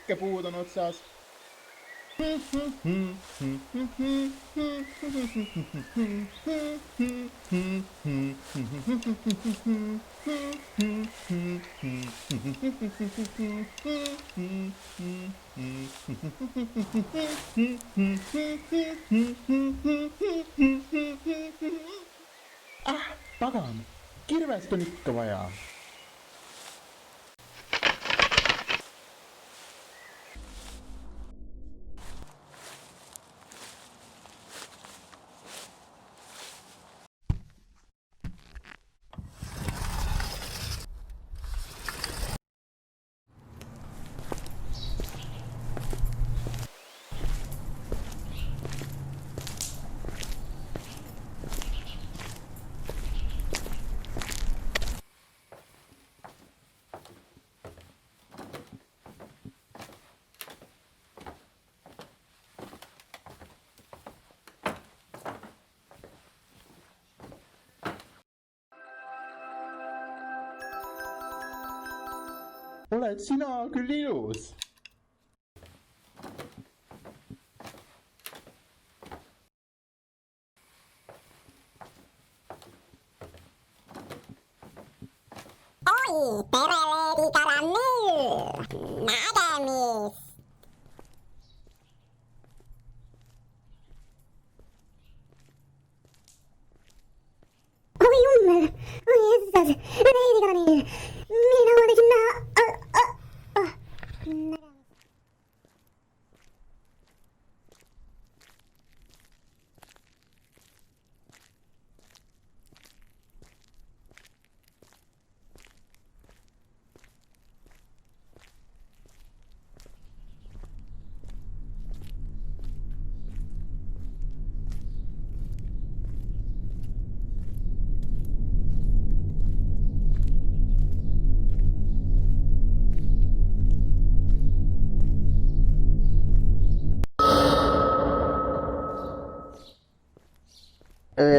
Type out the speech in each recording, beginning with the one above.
hakkepuud on otsas. Pagan, kirvest on ikka vaja. Oled sina küll ilus. Oi, pereleedi karamell! Nägemist! Oi jummel! Oi jessas! Leedi karamell! Milline on teid nägemist!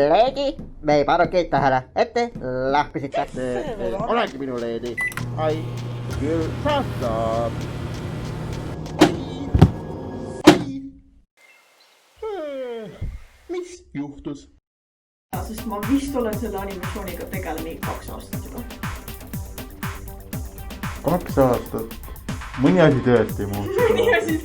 Leedi, me ei pannud keegi tähele, et te lahkusite. Olegi minu leedi. Ai, küll saab. Mis juhtus? Sest ma vist olen selle animatsiooniga tegelenud 2 aastat juba. 2 aastat. Mõni asi tõesti ei muutu. Mõni asi